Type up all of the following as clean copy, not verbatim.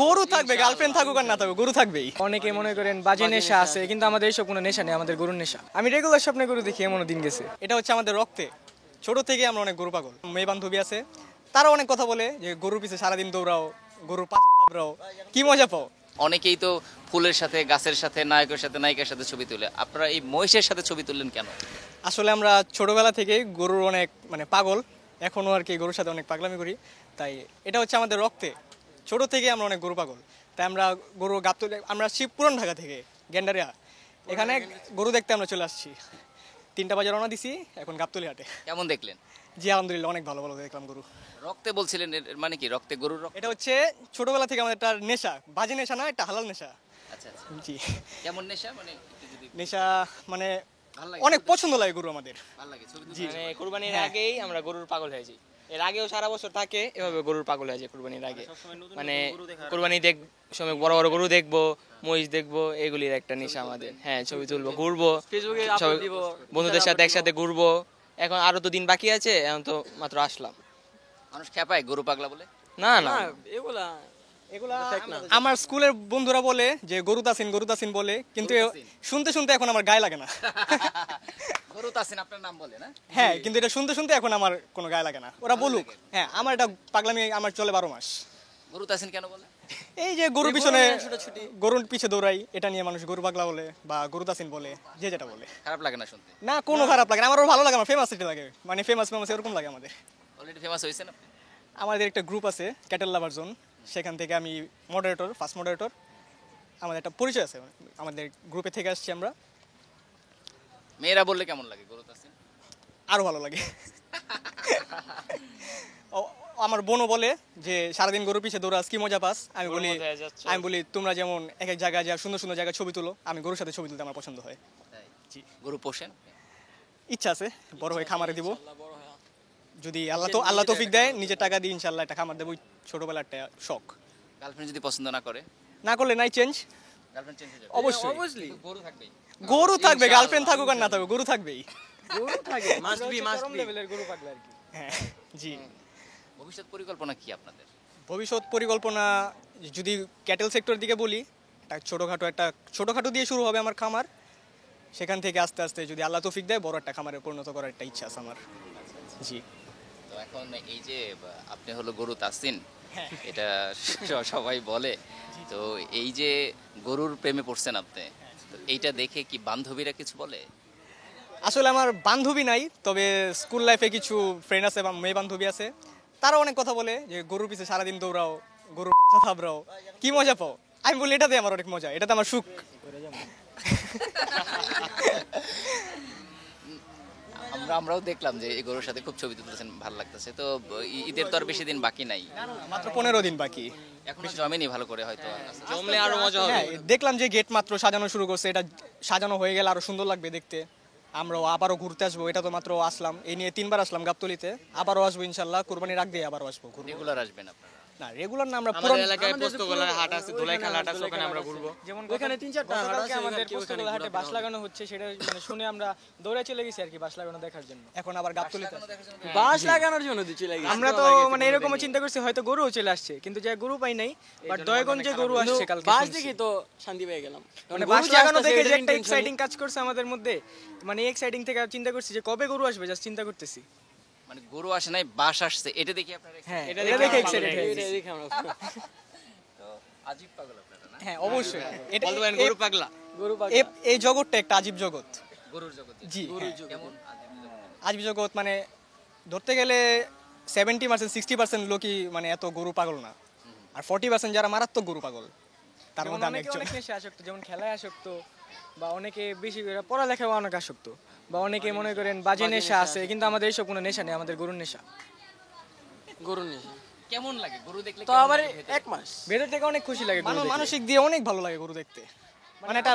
গরু থাকবে, গার্লফ্রেন্ড থাকুক আর না থাকুক, গরু থাকবেই। অনেকে মনে করেন বাজে নেশা আছে, কিন্তু আমাদের এইসব কোনো নেশা নেই, আমাদের গরুর নেশা। আমি রেগুলার স্বপ্নে গরু দেখি, এমনও দিন গেছে। এটা হচ্ছে আমাদের রক্তে, ছোট থেকে আমরা অনেক গরু পাগল। মেয়ে বান্ধবী আছে, তারা অনেক কথা বলে যে গরুর পিছে সারাদিন দৌড়াও, গরুর পাশে থাবড়াও, কি মজা পাও। অনেকেই তো ফুলের সাথে, গাছের সাথে, নায়কের সাথে, নায়িকার সাথে ছবি তুলে। আপনারা এই মহিষের সাথে ছবি তুললেন কেন? আসলে আমরা ছোটবেলা থেকে গরুর অনেক পাগল, এখনো আর কি গরুর সাথে অনেক পাগলামি করি। তাই এটা হচ্ছে আমাদের রক্তে, ছোট থেকে আমরা অনেক গরু পাগল। তাই আমরা গরু গাবতলী, আমরা পুরান ঢাকা থেকে গেন্ডারিয়া, এখানে গরু দেখতে আমরা চলে আসছি। 3টা বাজে রওনা দিছি, এখন গাবতলী হাটে। কেমন দেখলেন? জি আলহামদুলিল্লাহ, অনেক ভালো ভালো দেখলাম গরু। রক্তে বলছিলেন, এর মানে কি? রক্তে, গরুর রক্ত? এটা হচ্ছে ছোটবেলা থেকে আমাদের একটা নেশা, বাজে নেশা না, একটা হালাল নেশা। আচ্ছা আচ্ছা, জি কেমন নেশা? মানে একটু যদি নেশা মানে ভালো লাগে, অনেক পছন্দ লাগে গরু আমাদের। ভালো লাগে ছবি তুলতে। জি মানে কুরবানির হ্যাঁ। আগেই আমরা গরুর পাগল হয়েছি। এর আগেও সারা বছর থাকে এভাবে গরুর পাগল হয়েছে কুরবানির আগে। মানে কুরবানি সময় বড় বড় গরু দেখবো, মহিষ দেখবো, এগুলির একটা নেশা আমাদের। হ্যাঁ, ছবি তুলবো, ঘুরবো, ফেসবুকে সবাই আপলোড দিব, বন্ধুদের সাথে একসাথে ঘুরবো। এখন আরো তো দিন বাকি আছে, এখন তো মাত্র আসলাম। মানুষ খেপায় গরু পাগলা বলে? না না, না এগুলা এগুলা Fact না। আমার স্কুলের বন্ধুরা বলে যে গরু তাসিন বলে, কিন্তু গরু তাসিন। শুনতে শুনতে এখন আমার গায়ে লাগে না। গরু তাসিন আপনার নাম বলে না? হ্যাঁ, কিন্তু এটা শুনতে শুনতে এখন আমার কোনো গায়ে লাগে না। ওরা বলুক, হ্যাঁ আমার এটা পাগলামি আমার চলে 12 মাস। গরু তাসিন কেন বলে? এই যে গরুর পিছনে, নিয়ে ছুটাছুটি। গরুর পিছে দৌড়াই, এটা নিয়ে মানুষ গরু পাগলা বলে বা গরু তাসিন বলে, যে যেটা বলে। খারাপ লাগে না শুনতে? না, কোনো খারাপ লাগে না, আমারও ভালো লাগে না, ফেমাস এটা লাগে, ফেমাস এরকম লাগে আমাদের। অলরেডি ফেমাস হয়েছেন আপনি? আমাদের একটা গ্রুপ আছে ক্যাটেল লাভার জোন, সেখান থেকে আমি মডারেটর, ফার্স্ট মডারেটর। আমাদের একটা পরিচয় আছে, আমাদের গ্রুপে থেকে আসছি আমরা। মেয়েরা বললে কেমন লাগে গরু তাসিন? আরো ভালো লাগে। আমার বোনও বলে যে সারাদিন গরু পিছে দৌড়াস, কি মজা পাস। আমি বলি তোমরা যেমন এক এক জায়গায় যা সুন্দর সুন্দর জায়গায় ছবি তুলো, আমি গরুর সাথে ছবি তুলতে আমার পছন্দ হয়। তাই? জি। গরু পোষেন? ইচ্ছা আছে বড় হয়ে খামারে দিব, যদি আল্লাহ তৌফিক দেয়, নিজের টাকা দিয়ে ইনশাল্লাহ একটা খামার দেবো। ওই ছোটবেলার একটা শখ। গার্লফ্রেন্ড যদি পছন্দ না করে? না করলে নাই চেঞ্জ। গার্লফ্রেন্ড চেঞ্জ হয়ে যাবে? অবশ্যই অবভিয়াসলি গরু থাকবেই। গরু থাকবে, গার্লফ্রেন্ড থাকুক আর না থাকুক, গরু থাকবেই। গরু থাকে মাস্ট বি গরু পাগলা আর কি। হ্যাঁ জি। ভবিষ্যৎ পরিকল্পনা কি আপনাদের? ভবিষ্যৎ পরিকল্পনা যদি ক্যাটেল সেক্টর দিকে বলি, একটা ছোটখাটো দিয়ে শুরু হবে আমার খামার। সেখান থেকে আস্তে আস্তে যদি আল্লাহ তৌফিক দেয়, বড় একটা খামারে পরিণত করার একটা ইচ্ছা আছে আমার। জি। তো এখন এই যে আপনি হলো গরু তাসিন, হ্যাঁ। এটা সবাই বলে, তো এই যে গরুর প্রেমে পড়ছেন আপনি, তো এইটা দেখে কি বান্ধবীরা কিছু বলে? আসলে আমার বান্ধবী নাই, তবে স্কুল লাইফে কিছু ফ্রেন্ড আছে বা মেয়ে বান্ধবী আছে, তারা অনেক কথা বলে যে গরুর পিছে সারাদিন দৌড়াও, গরুর পাশা থাবড়াও, কি মজা পাও। আমি বলি এটাতে আমার অনেক মজা, এটাতে আমার সুখ। আমরাও দেখলাম যে এই গরুর সাথে খুব ছবি তুলতেছেন, ভালো লাগতেছে। তো ঈদের তো আর বেশি দিন বাকি নাই, মাত্র 15 দিন বাকি। এখনো জমেনি ভালো করে হয়তো। জমলে আরো মজা হবে। হ্যাঁ, দেখলাম যে গেট মাত্র সাজানো শুরু করছে, এটা সাজানো হয়ে গেলে আরো সুন্দর লাগবে দেখতে। আমরাও আবারও ঘুরতে আসবো, এটা তো মাত্র আসলাম, এই নিয়ে 3বার আসলাম গাবতলীতে, আবারও আসবো ইনশাল্লাহ, কুরবানির আগ দিয়ে আবারও আসবো। রেগুলার আসবেন আপনারা? না রেগুলার না, আমরা আমাদের এলাকায় পোস্তগোলার হাট আছে, ধুলাইখাল হাট আছে, ওখানে আমরা ঘুরবো। যেমন ওখানে 3-4টা হাট আছে, আমাদের ওখানে পোস্তগোলা হাটে বাস লাগানো হচ্ছে, সেটা শুনে আমরা দৌড়ে চলে গেছি আর কি বাস লাগানো দেখার জন্য। এখন আবার গাবতলীতে বাস লাগানোর জন্য দিছি লাগি। আমরা তো এরকমও চিন্তা করছি হয়তো গরুও চলে আসছে, কিন্তু যে গরু পাই নাই, বাট দয়াগঞ্জে গরু আসছে কালকে। বাস দেখি তো শান্তি পেয়ে গেলাম। বাস লাগানো দেখে যে একটা এক্সাইটিং কাজ করছে আমাদের মধ্যে, এক্সাইটিং থেকে চিন্তা করছি যে কবে গরু আসবে, জাস্ট চিন্তা করতেছি। মানে গরু আসে নাই, বাস আসছে, এটা দেখি আপনারা? হ্যাঁ, এটা দেখে এক্সাইটেড হয়েছি। এটা দেখি আমরা তো আজীব পাগল আপনারা না? হ্যাঁ অবশ্যই, এটা বলতে পারেন গরু পাগলা। গরু পাগল। এই জগৎটা একটা আজীব জগৎ। গরুর জগতে? জি হ্যাঁ। কেমন আজীব জগৎ? আজীব জগৎ ধরতে গেলে 70% 60% লোকই এত গরু পাগল না, আর 40% যারা মারাত্মক গরু পাগল, তার মধ্যে আমি একজন। অনেক নেশা আসক্ত, যেমন খেলায় আসক্ত, বা অনেকে বেশি পড়ালেখায় অনেক আসক্ত, বা অনেকে মনে করেন বাজে নেশা আছে, কিন্তু আমাদের এইসব কোনো নেশা নেই, আমাদের গরুর নেশা। গরু নিয়ে কেমন লাগে গরু দেখলে? তো আবার 1 মাস ভেতর থেকে অনেক খুশি লাগে গরু দেখলে। মানসিক দিয়ে অনেক ভালো লাগে গরু দেখতে, একটা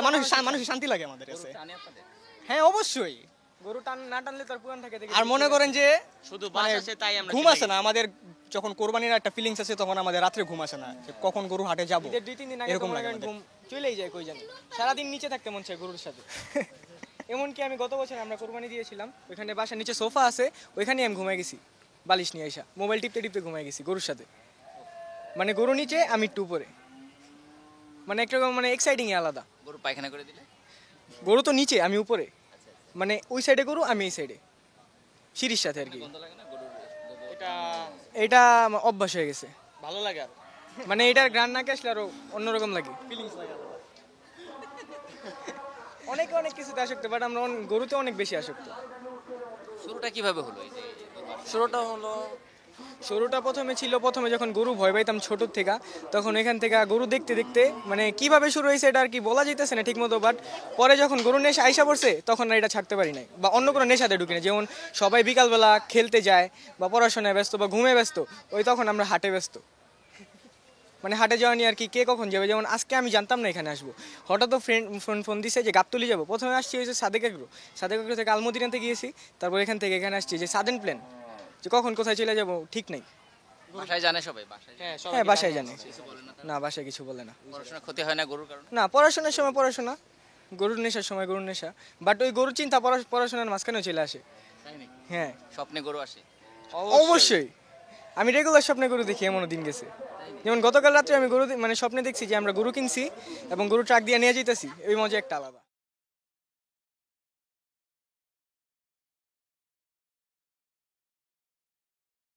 মানসিক শান্তি লাগে আমাদের কাছে। টানে আপনাদের? হ্যাঁ অবশ্যই। গরু না টানলে তার পুরান থাকে দেখে। আর মনে করেন যে শুধু বাস আছে তাই আমরা ঘুম আসে না আমাদের, যখন কোরবানির একটা ফিলিংস আছে, তখন আমাদের রাত্রে ঘুম আসে না, যে কখন গরু হাটে যাবো। ঈদের 2-3 দিন আগে এরকম মনে লাগে করেন আমাদের। ঘুম চলেই যায় কই জানি, সারাদিন নিচে থাকতে মন চায় গরুর সাথে। এমনকি আমি গত বছর আমরা কোরবানি দিয়েছিলাম, ওইখানে বাসার নিচে সোফা আছে, ওইখানেই আমি ঘুমাই গেছি, বালিশ নিয়ে আইসা মোবাইল টিপতে টিপতে ঘুমাই গেছি গরুর সাথে। গরু নিচে, আমি একটু উপরে। মানে একটা মানে এক্সাইটিংই আলাদা। গরু পায়খানা করে দিলে গরু তো নিচে, আমি উপরে, মানে ওই সাইডে গরু, আমি এই সাইডে, সিঁড়ির সাথে আর কি। গন্ধ লাগে না গরুর গোবর? এটা এটা আমার অভ্যাস হয়ে গেছে, ভালো লাগে আর মানে এটার গ্রান নাকে আসলে আরো অন্যরকম লাগে। অনেকে অনেক কিছুতে আসক্ত, বাট আমরা গরুতে অনেক বেশি আসক্ত। শুরুটা কিভাবে হলো এই যে গরু আসা? শুরুটা হলো শুরুটা প্রথমে যখন গরু ভয় পাইতাম ছোট থেকে, তখন এখান থেকে গরু দেখতে দেখতে মানে কিভাবে শুরু হয়েছে এটা আর কি বলা যাইতেছে না ঠিক মতো, বাট পরে যখন গরু নেশা আইসা পড়ছে তখন আর এটা ছাড়তে পারি নাই, বা অন্য কোনো নেশাতে ঢুকি না। যেমন সবাই বিকালবেলা খেলতে যায় বা পড়াশোনায় ব্যস্ত বা ঘুমে ব্যস্ত, ওই তখন আমরা হাটে ব্যস্ত। মানে হাটে যাওয়া নিয়ে আর কি কে কখন যাবে। যেমন আজকে আমি জানতাম না এখানে আসবো, হঠাৎ ফোন দিছে যে গাবতলি যাবো। প্রথমে আসছি হয়েছে সাদেক এগ্রো থেকে আলমদিনাতে গিয়েছি, তারপর এখান থেকে এখানে আসছি যে সাদেন প্ল্যান, যে কখন কোথায় চলে যাবো ঠিক নাই। বাসায় জানে সবাই? বাসায় জানে? হ্যাঁ হ্যাঁ বাসায় জানে, না বাসায় কিছু বলে না। পড়াশোনা ক্ষতি হয় না গরুর কারণে? না, পড়াশোনার সময় পড়াশোনা, গরুর নেশার সময় গরুর নেশা, বাট ওই গরুর চিন্তা পড়াশোনার মাঝখানেও চলে আসে। তাই নাকি? হ্যাঁ স্বপ্নে গরু আসে? অবশ্যই, আমি রেগুলার স্বপ্নে গরু দেখি, এমনও দিন গেছে। যেমন গতকাল রাত্রে আমি গরু মানে স্বপ্নে দেখছি যে আমরা গরু কিনছি এবং গরু ট্রাক দিয়ে নিয়ে যেতেছি, ওই মজা একটা আলাদা।